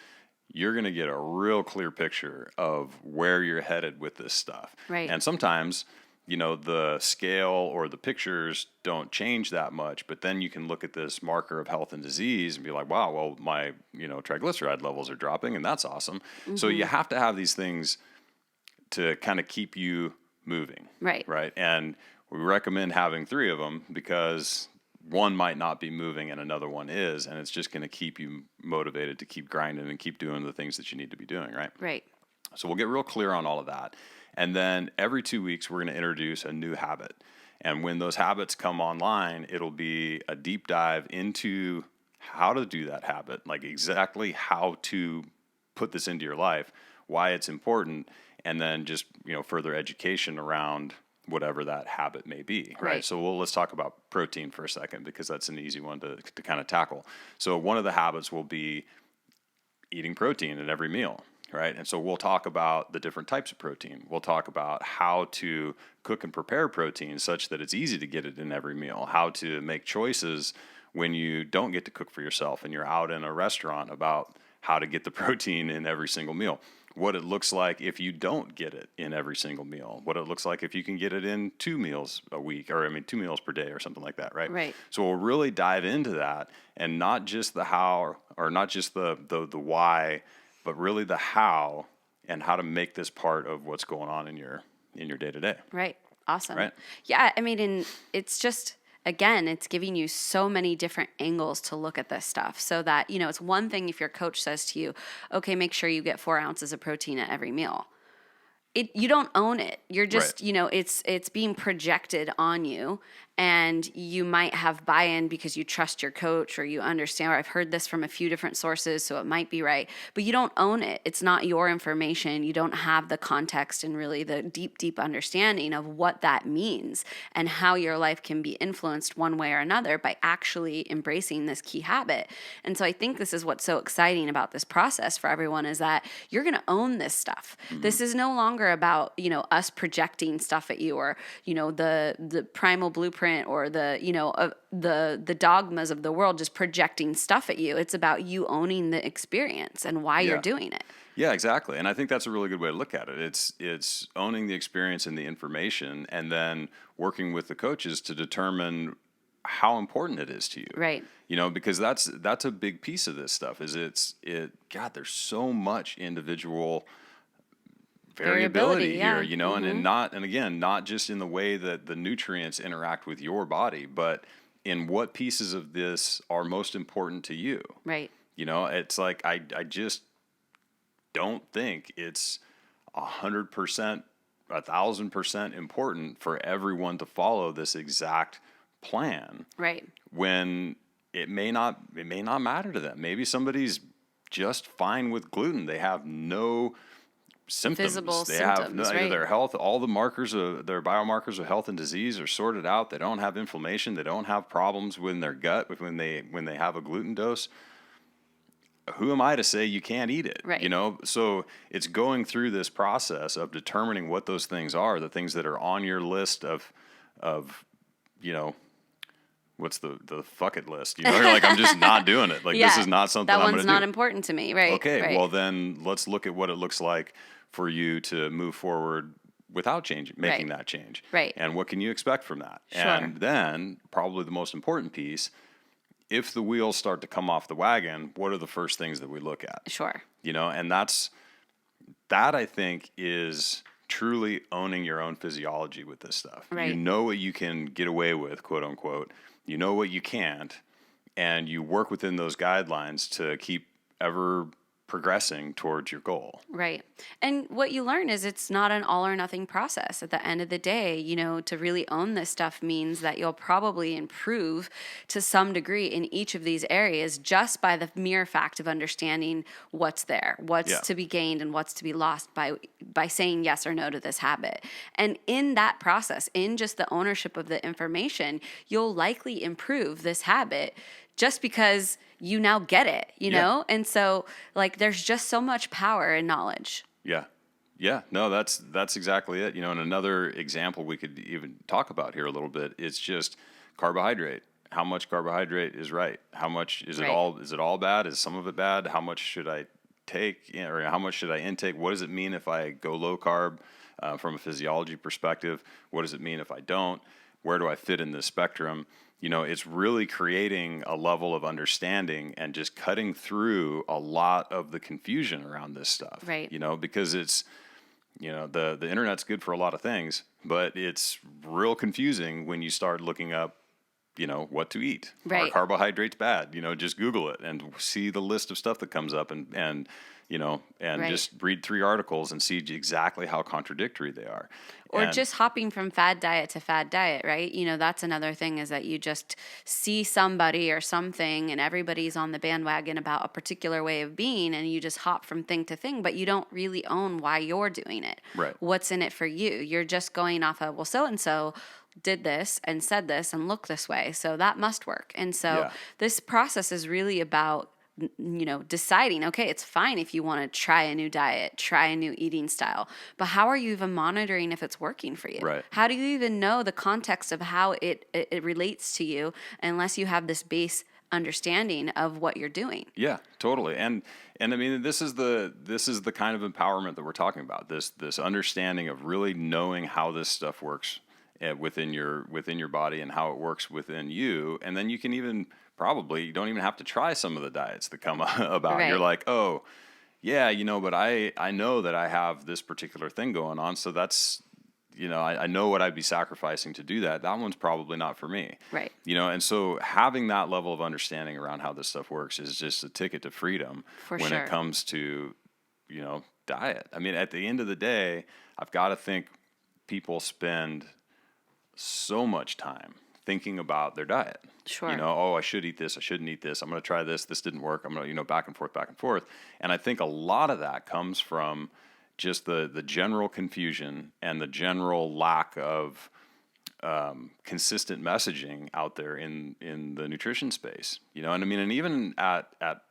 you're going to get a real clear picture of where you're headed with this stuff. Right. And sometimes, the scale or the pictures don't change that much, but then you can look at this marker of health and disease and be like, wow, well, my, triglyceride levels are dropping, and that's awesome. So you have to have these things to kind of keep you moving. Right. Right. And we recommend having 3 of them, because one might not be moving and another one is, and it's just going to keep you motivated to keep grinding and keep doing the things that you need to be doing, right? Right. So we'll get real clear on all of that. And then every 2 weeks, we're going to introduce a new habit. And when those habits come online, it'll be a deep dive into how to do that habit, like exactly how to put this into your life, why it's important, and then just, further education around whatever that habit may be, right? So let's talk about protein for a second, because that's an easy one to kind of tackle. So one of the habits will be eating protein at every meal, right? And so we'll talk about the different types of protein. We'll talk about how to cook and prepare protein such that it's easy to get it in every meal, how to make choices when you don't get to cook for yourself and you're out in a restaurant, about how to get the protein in every single meal. What it looks like if you don't get it in every single meal, what it looks like if you can get it in 2 meals a week, or 2 meals per day or something like that, right? Right. So we'll really dive into that, and not just the how, or not just the why, but really the how, and how to make this part of what's going on in your day-to-day. Right. Awesome. Right? Yeah, and it's just, again, it's giving you so many different angles to look at this stuff, so that, it's one thing if your coach says to you, okay, make sure you get 4 ounces of protein at every meal. You don't own it. You're just, it's being projected on you, and you might have buy-in because you trust your coach, or you understand, or I've heard this from a few different sources, so it might be right, but you don't own it. It's not your information. You don't have the context and really the deep understanding of what that means and how your life can be influenced one way or another by actually embracing this key habit. And so I think this is what's so exciting about this process for everyone, is that you're going to own this stuff. This is no longer about, us projecting stuff at you, or, the primal blueprint, or the dogmas of the world just projecting stuff at you. It's about you owning the experience and why you're doing it. Yeah, exactly. And I think that's a really good way to look at it. It's owning the experience and the information, and then working with the coaches to determine how important it is to you. Right. Because that's a big piece of this stuff. God, there's so much individual variability here, and again, not just in the way that the nutrients interact with your body, but in what pieces of this are most important to you. Right. It's like, I just don't think it's 100%, 1,000% important for everyone to follow this exact plan. Right. When it may not matter to them. Maybe somebody's just fine with gluten. They have no symptoms. Visible They symptoms, have right. their health, all the markers of their biomarkers of health and disease are sorted out. They don't have inflammation. They don't have problems with their gut when they have a gluten dose. Who am I to say you can't eat it? Right. You know, so it's going through this process of determining what those things are, the things that are on your list of, you know, what's the fuck it list? You know, you're like, I'm just not doing it. Like, this is not something I'm going to do. That one's not important to me. Right. Okay. Right. Well, then let's look at what it looks like for you to move forward without making that change. Right. And what can you expect from that? Sure. And then probably the most important piece, if the wheels start to come off the wagon, what are the first things that we look at? Sure. You know, and that I think is truly owning your own physiology with this stuff. Right. You know what you can get away with, quote unquote. You know what you can't, and you work within those guidelines to keep ever progressing towards your goal. Right. And what you learn is it's not an all or nothing process. At the end of the day, you know, to really own this stuff means that you'll probably improve to some degree in each of these areas just by the mere fact of understanding what's there, what's to be gained and what's to be lost by saying yes or no to this habit. And in that process, in just the ownership of the information, you'll likely improve this habit just because you now get it, you know? And so like there's just so much power in knowledge. Yeah. Yeah. No, that's exactly it. You know, and another example we could even talk about here a little bit is just carbohydrate. How much carbohydrate is right? How much is it all bad? Is some of it bad? How much should I take, or how much should I intake? What does it mean if I go low carb from a physiology perspective? What does it mean if I don't? Where do I fit in this spectrum? You know, it's really creating a level of understanding and just cutting through a lot of the confusion around this stuff. Right. You know, because it's, you know, the internet's good for a lot of things, but it's real confusing when you start looking up, you know, what to eat. Right. Are carbohydrates bad? You know, just Google it and see the list of stuff that comes up and you know, and just read 3 articles and see exactly how contradictory they are. Or just hopping from fad diet to fad diet, right? You know, that's another thing is that you just see somebody or something and everybody's on the bandwagon about a particular way of being and you just hop from thing to thing, but you don't really own why you're doing it. Right. What's in it for you? You're just going off of, well, so-and-so did this and said this and looked this way, so that must work. And so this process is really about, you know, deciding, okay, it's fine if you want to try a new diet, try a new eating style, but how are you even monitoring if it's working for you? Right. How do you even know the context of how it relates to you unless you have this base understanding of what you're doing? Yeah, totally. And I mean, this is the kind of empowerment that we're talking about. This understanding of really knowing how this stuff works within your body and how it works within you, and then you can even you don't even have to try some of the diets that come about. Right. You're like, oh, yeah, you know, but I know that I have this particular thing going on, so that's, you know, I know what I'd be sacrificing to do that. That one's probably not for me. Right. You know, and so having that level of understanding around how this stuff works is just a ticket to freedom when it comes to, you know, diet. I mean, at the end of the day, I've got to think people spend so much time thinking about their diet. Sure. You know, oh, I should eat this. I shouldn't eat this. I'm going to try this. This didn't work. I'm going to, you know, back and forth. And I think a lot of that comes from just the general confusion and the general lack of consistent messaging out there in the nutrition space. You know, and I mean, and even at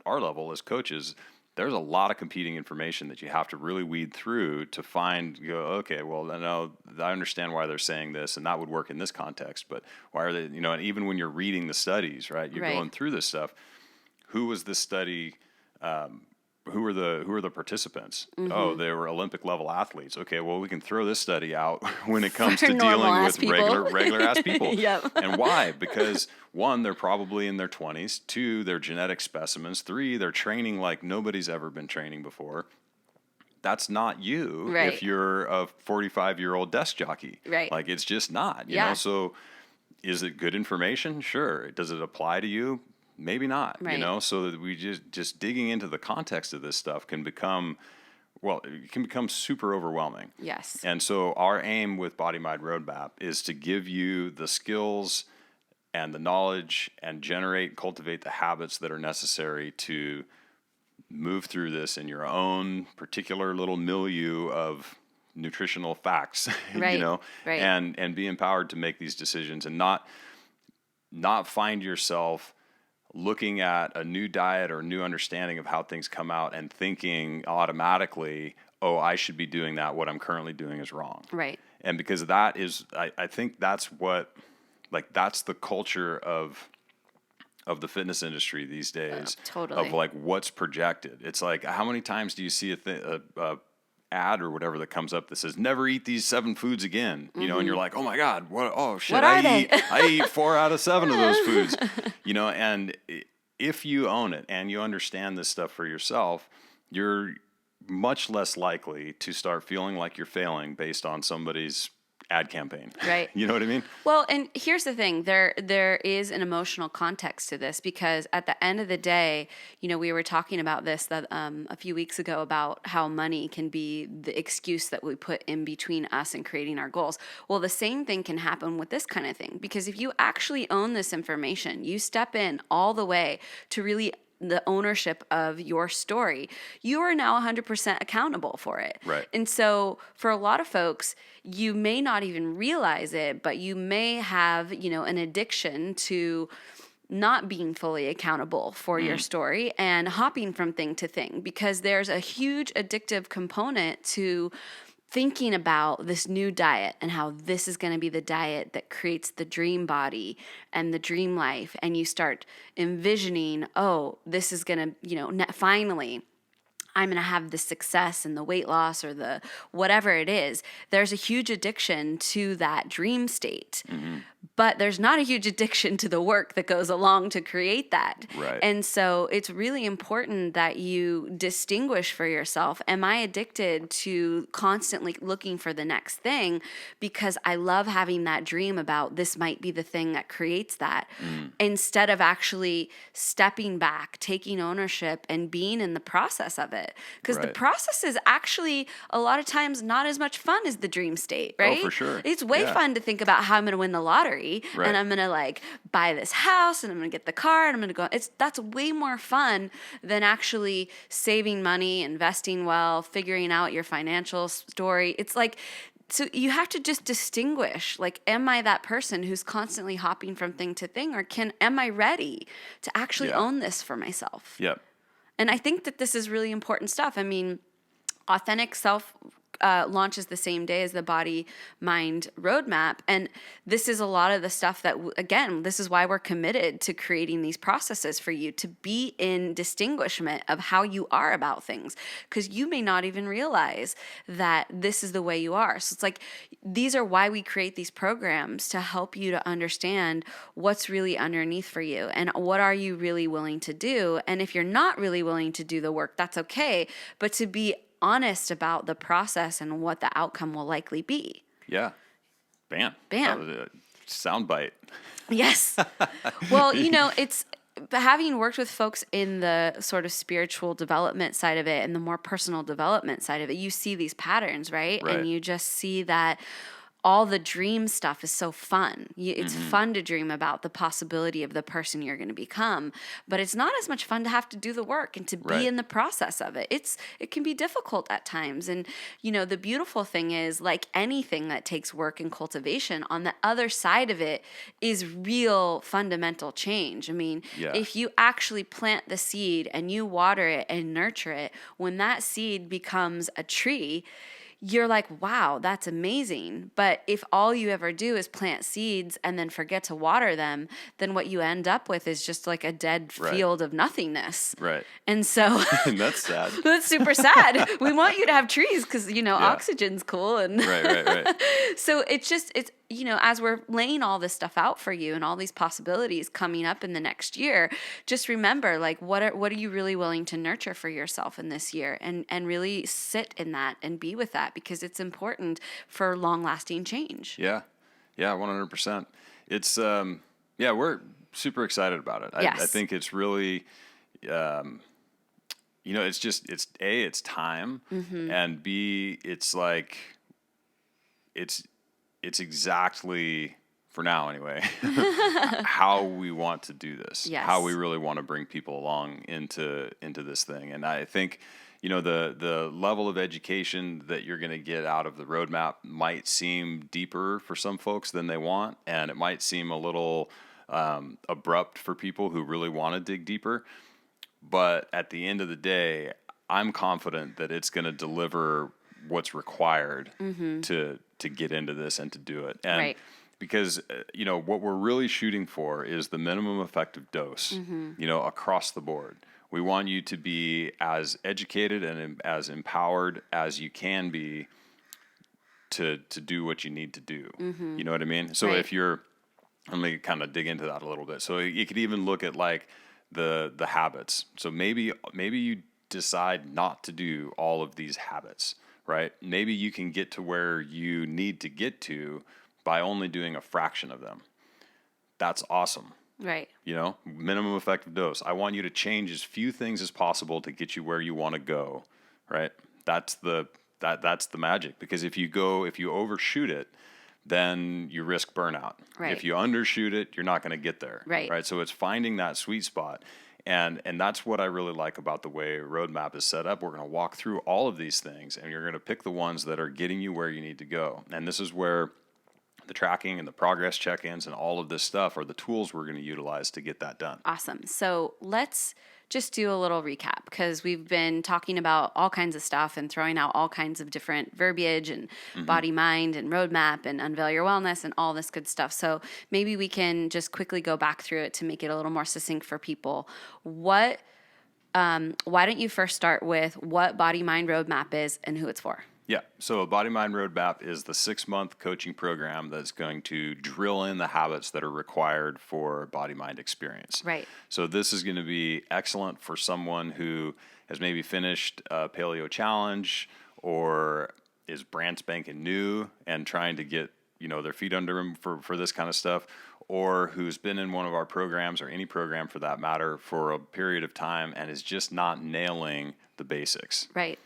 our level as coaches, there's a lot of competing information that you have to really weed through to okay, well, no, I understand why they're saying this, and that would work in this context, but why are they, you know, and even when you're reading the studies, right, you're going through this stuff, who was this study, who are the participants? Mm-hmm. Oh, they were Olympic level athletes. Okay, well, we can throw this study out when it comes to dealing with regular ass people. Yep. And why? Because 1, they're probably in their 20s. 2, they're genetic specimens. 3, they're training like nobody's ever been training before. That's not you if you're a 45-year-old desk jockey. Right. Like, it's just not, you know? So is it good information? Sure. Does it apply to you? Maybe not, you know, so that we just digging into the context of this stuff can become super overwhelming. Yes. And so our aim with Body Mind Roadmap is to give you the skills and the knowledge and cultivate the habits that are necessary to move through this in your own particular little milieu of nutritional facts, right, you know, right. and be empowered to make these decisions and not find yourself looking at a new diet or new understanding of how things come out and thinking automatically, oh, I should be doing that. What I'm currently doing is wrong. Right. And because that is, I think that's what, like, that's the culture of the fitness industry these days. Totally. Of like what's projected. It's like, how many times do you see a ad or whatever that comes up that says never eat these 7 foods again, you know, and you're like, oh my God, what? Oh shit, what are they? I eat 4 out of 7 of those foods, you know. And if you own it and you understand this stuff for yourself, you're much less likely to start feeling like you're failing based on somebody's ad campaign. Right. You know what I mean? Well, and here's the thing. There is an emotional context to this, because at the end of the day, you know, we were talking about this a few weeks ago about how money can be the excuse that we put in between us and creating our goals. Well, the same thing can happen with this kind of thing, because if you actually own this information, you step in all the way to really the ownership of your story, you are now 100% accountable for it. Right. And so for a lot of folks, you may not even realize it, but you may have, you know, an addiction to not being fully accountable for your story and hopping from thing to thing, because there's a huge addictive component to thinking about this new diet and how this is going to be the diet that creates the dream body and the dream life. And you start envisioning, oh, this is going to, you know, finally I'm going to have the success and the weight loss or the whatever it is. There's a huge addiction to that dream state. Mm-hmm. But there's not a huge addiction to the work that goes along to create that. Right. And so it's really important that you distinguish for yourself. Am I addicted to constantly looking for the next thing because I love having that dream about this might be the thing that creates that, instead of actually stepping back, taking ownership, and being in the process of it? Because the process is actually a lot of times not as much fun as the dream state, right? Oh, for sure. It's way fun to think about how I'm going to win the lottery. Right. And I'm going to like buy this house and I'm going to get the car and I'm going to go. That's way more fun than actually saving money, investing well, figuring out your financial story. It's like, so you have to just distinguish, like, am I that person who's constantly hopping from thing to thing, or am I ready to actually own this for myself? Yep. And I think that this is really important stuff. I mean, authentic self launches the same day as the body mind roadmap. And this is a lot of the stuff that, again, this is why we're committed to creating these processes for you to be in distinguishment of how you are about things, because you may not even realize that this is the way you are. So it's like, these are why we create these programs, to help you to understand what's really underneath for you and what are you really willing to do. And if you're not really willing to do the work, that's okay, but to be honest about the process and what the outcome will likely be. Yeah. Bam. Soundbite. Yes. Well, you know, it's having worked with folks in the sort of spiritual development side of it and the more personal development side of it, you see these patterns, right? And you just see that all the dream stuff is so fun. It's fun to dream about the possibility of the person you're going to become, but it's not as much fun to have to do the work and to be in the process of it. It can be difficult at times. And, you know, the beautiful thing is, like anything that takes work and cultivation, on the other side of it is real fundamental change. I mean, if you actually plant the seed and you water it and nurture it, when that seed becomes a tree, you're like, wow, that's amazing. But if all you ever do is plant seeds and then forget to water them, then what you end up with is just like a dead field of nothingness. Right. And so that's sad. That's super sad. We want you to have trees because, you know, oxygen's cool. And right. So it's, you know, as we're laying all this stuff out for you and all these possibilities coming up in the next year, just remember, like, what are you really willing to nurture for yourself in this year, and really sit in that and be with that, because it's important for long-lasting change. Yeah, 100%. It's we're super excited about it. I think it's really, you know, it's A, it's time, and B, it's like, it's exactly for now anyway, how we want to do this, Yes. how we really want to bring people along into this thing. And I think, the level of education that you're going to get out of the roadmap might seem deeper for some folks than they want, and it might seem a little abrupt for people who really want to dig deeper. But at the end of the day, I'm confident that it's going to deliver what's required to get into this and to do it. And Right. because, what we're really shooting for is the minimum effective dose, across the board. We want you to be as educated and as empowered as you can be to do what you need to do. You know what I mean? So Right. if you're, let me kind of dig into that a little bit. So you could even look at like the habits. So maybe you decide not to do all of these habits, right? Maybe you can get to where you need to get to by only doing a fraction of them. That's awesome. Right. Minimum effective dose. I want you to change as few things as possible to get you where you want to go, right? That's the magic, because if you overshoot it, then you risk burnout. Right. If you undershoot it, you're not going to get there. Right. So it's finding that sweet spot. And that's what I really like about the way Roadmap is set up. We're going to walk through all of these things, and you're going to pick the ones that are getting you where you need to go. And this is where the tracking and the progress check-ins and all of this stuff are the tools we're going to utilize to get that done. Awesome. So let's just do a little recap, because we've been talking about all kinds of stuff and throwing out all kinds of different verbiage and body, mind, and roadmap and Unveil Your Wellness and all this good stuff. So maybe we can just quickly go back through it to make it a little more succinct for people. Why don't you first start with what Body Mind Roadmap is and who it's for? Yeah. So a Body Mind Roadmap is the 6-month coaching program that's going to drill in the habits that are required for Body Mind experience. Right. So this is going to be excellent for someone who has maybe finished a Paleo challenge or is brand spanking new and trying to get, their feet under them for this kind of stuff, or who's been in one of our programs or any program for that matter for a period of time and is just not nailing the basics. Right.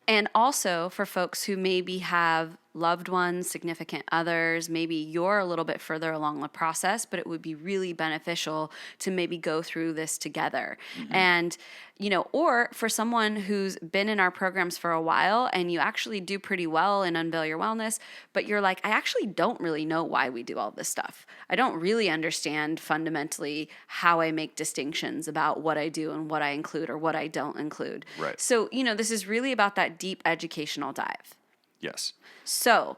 And also for folks who maybe have loved ones, significant others, maybe you're a little bit further along the process, but it would be really beneficial to maybe go through this together. And, or for someone who's been in our programs for a while and you actually do pretty well in Unveil Your Wellness, but you're like, I actually don't really know why we do all this stuff. I don't really understand fundamentally how I make distinctions about what I do and what I include or what I don't include. Right. So, this is really about that deep educational dive. Yes. So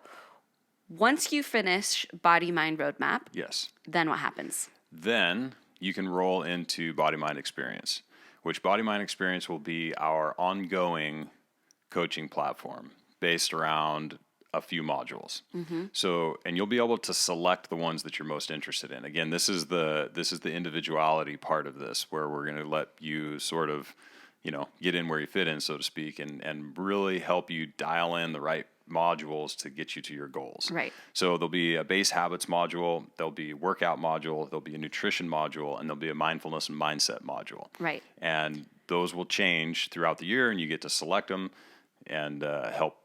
once you finish Body Mind Roadmap, Yes. then what happens? Then you can roll into Body Mind Experience, which Body Mind Experience will be our ongoing coaching platform based around a few modules. So, and you'll be able to select the ones that you're most interested in. Again, this is the individuality part of this, where we're going to let you sort of, get in where you fit in, so to speak, and really help you dial in the right modules to get you to your goals. Right. So there'll be a base habits module, there'll be a workout module, there'll be a nutrition module, and there'll be a mindfulness and mindset module. Right. And those will change throughout the year, and you get to select them and help,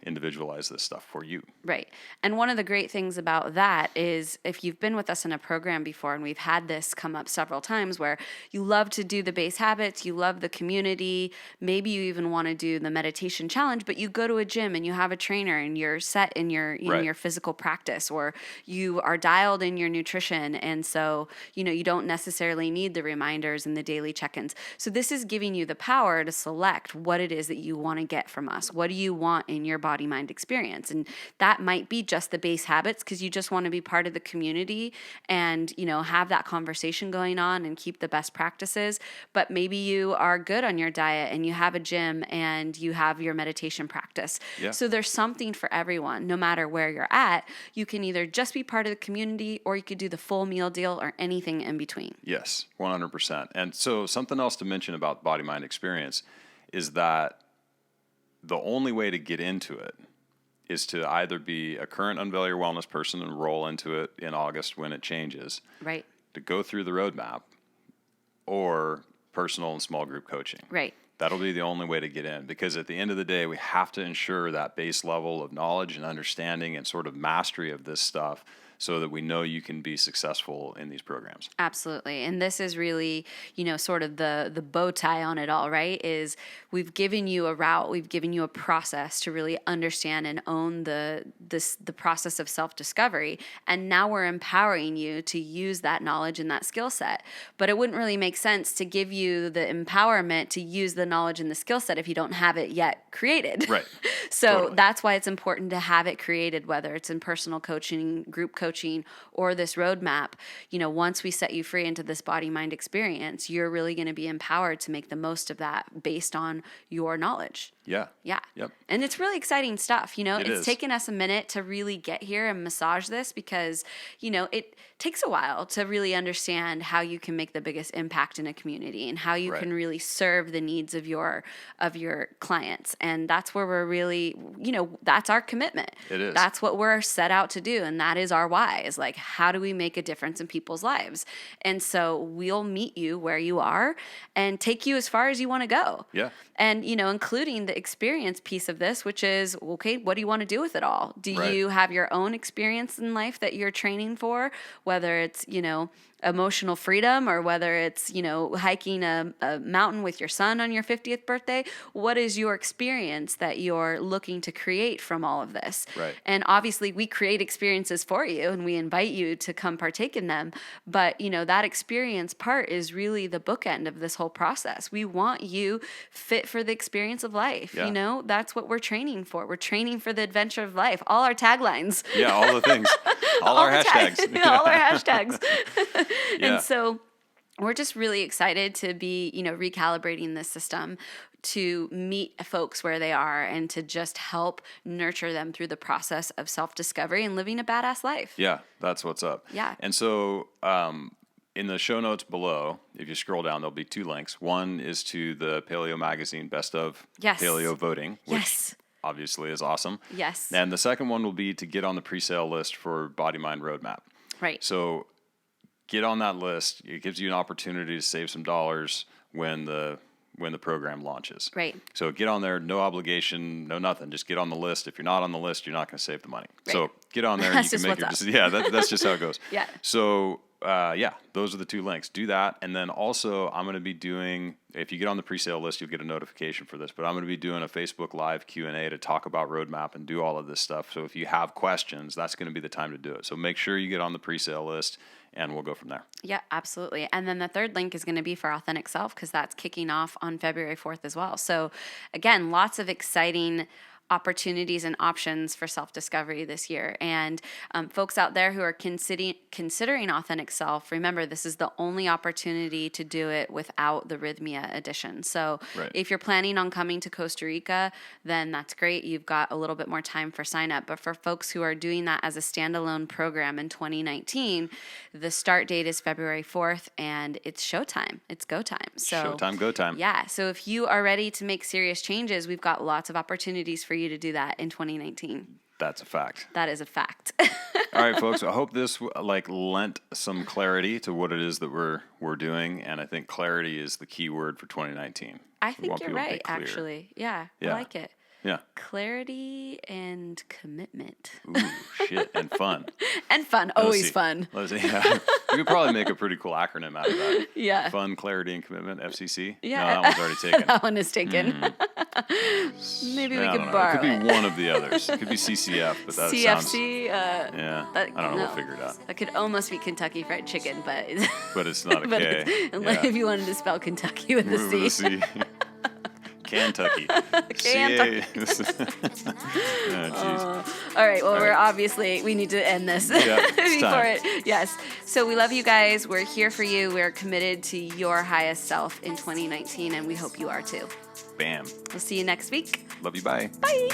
individualize this stuff for you. Right. And one of the great things about that is if you've been with us in a program before, and we've had this come up several times, where you love to do the base habits, you love the community, maybe you even want to do the meditation challenge, but you go to a gym and you have a trainer and you're set in your your physical practice, or you are dialed in your nutrition, and so you don't necessarily need the reminders and the daily check-ins. So this is giving you the power to select what it is that you want to get from us. What do you want in your body mind experience? And that might be just the base habits, because you just want to be part of the community and have that conversation going on and keep the best practices. But maybe you are good on your diet and you have a gym and you have your meditation practice. Yeah. So there's something for everyone. No matter where you're at, you can either just be part of the community, or you could do the full meal deal, or anything in between. Yes, 100%. And so something else to mention about body mind experience is that the only way to get into it is to either be a current Unveil Your Wellness person and roll into it in August when it changes, Right. to go through the roadmap, or personal and small group coaching. Right. That'll be the only way to get in, because at the end of the day, we have to ensure that base level of knowledge and understanding and sort of mastery of this stuff so that we know you can be successful in these programs. Absolutely. And this is really, sort of the bow tie on it all, right? Is we've given you a route, we've given you a process to really understand and own the process of self-discovery. And now we're empowering you to use that knowledge and that skill set. But it wouldn't really make sense to give you the empowerment to use the knowledge and the skill set if you don't have it yet created. Right. So Totally. that's why it's important to have it created, whether it's in personal coaching, group coaching, or this roadmap. Once we set you free into this body-mind experience, you're really going to be empowered to make the most of that based on your knowledge. Yeah. Yeah. Yep. And it's really exciting stuff. It's is. taken us a minute to really get here and massage this because, it takes a while to really understand how you can make the biggest impact in a community and how you Right. can really serve the needs of your clients. And that's where we're really, that's our commitment. It is. That's what we're set out to do. And that is our why, is like, how do we make a difference in people's lives? And so we'll meet you where you are and take you as far as you want to go. Yeah. And, including the experience piece of this, which is, okay, what do you want to do with it all? Do Right. you have your own experience in life that you're training for, whether it's, emotional freedom or whether it's, hiking a mountain with your son on your 50th birthday? What is your experience that you're looking to create from all of this? Right. And obviously we create experiences for you and we invite you to come partake in them. But, that experience part is really the bookend of this whole process. We want you fit for the experience of life. Yeah. That's what we're training for. We're training for the adventure of life. All our taglines. Yeah, all the things. All our hashtags. All our hashtags. Yeah. And so we're just really excited to be, recalibrating this system to meet folks where they are and to just help nurture them through the process of self-discovery and living a badass life. Yeah, that's what's up. Yeah. And so in the show notes below, if you scroll down, there'll be 2 links. One is to the Paleo Magazine Best of Yes. Paleo Voting, which Yes. obviously is awesome. Yes. And the second one will be to get on the presale list for Body Mind Roadmap. Right. So get on that list. It gives you an opportunity to save some dollars when the program launches. Right. So get on there, no obligation, no nothing. Just get on the list. If you're not on the list, you're not going to save the money. Right. So get on there and That's you can just make your what's decision. Yeah, that's just how it goes. Yeah. So those are the 2 links. Do that. And then also I'm going to be doing, if you get on the presale list, you'll get a notification for this, but I'm going to be doing a Facebook Live Q&A to talk about roadmap and do all of this stuff. So if you have questions, that's going to be the time to do it. So make sure you get on the presale list and we'll go from there. Yeah, absolutely. And then the third link is going to be for Authentic Self because that's kicking off on February 4th as well. So again, lots of exciting opportunities and options for self-discovery this year. And folks out there who are considering Authentic Self, remember, this is the only opportunity to do it without the Rhythmia edition. So Right. if you're planning on coming to Costa Rica, then that's great. You've got a little bit more time for sign up. But for folks who are doing that as a standalone program in 2019, the start date is February 4th and it's showtime. It's go time. So Showtime, go time. yeah. So if you are ready to make serious changes, we've got lots of opportunities for you to do that in 2019. That's a fact. That is a fact. All right, folks. I hope this lent some clarity to what it is that we're doing, and I think clarity is the key word for 2019. I We think want you're people to be right, clear. actually. Yeah, I Yeah. like it. Yeah. Clarity and commitment. Ooh, shit, and fun. And fun. Let's Always see. fun. Let's see. Yeah. We could probably make a pretty cool acronym out of that. Yeah. Fun, clarity, and commitment. FCC. Yeah. No, that one's already taken. That one is taken. Maybe we I could don't know. borrow It could be one of the others. It could be CCF, but that sounds. CFC. Yeah. I don't know. no. We'll figure it out. That could almost be Kentucky Fried Chicken, but But it's not a but K. unless if you wanted to spell Kentucky with a With a C. C. Kentucky. Kentucky. Jeez. All right. Well, we need to end this Yeah, it's before time. it. Yes. So we love you guys. We're here for you. We're committed to your highest self in 2019, and we hope you are too. Bam. We'll see you next week. Love you. Bye. Bye.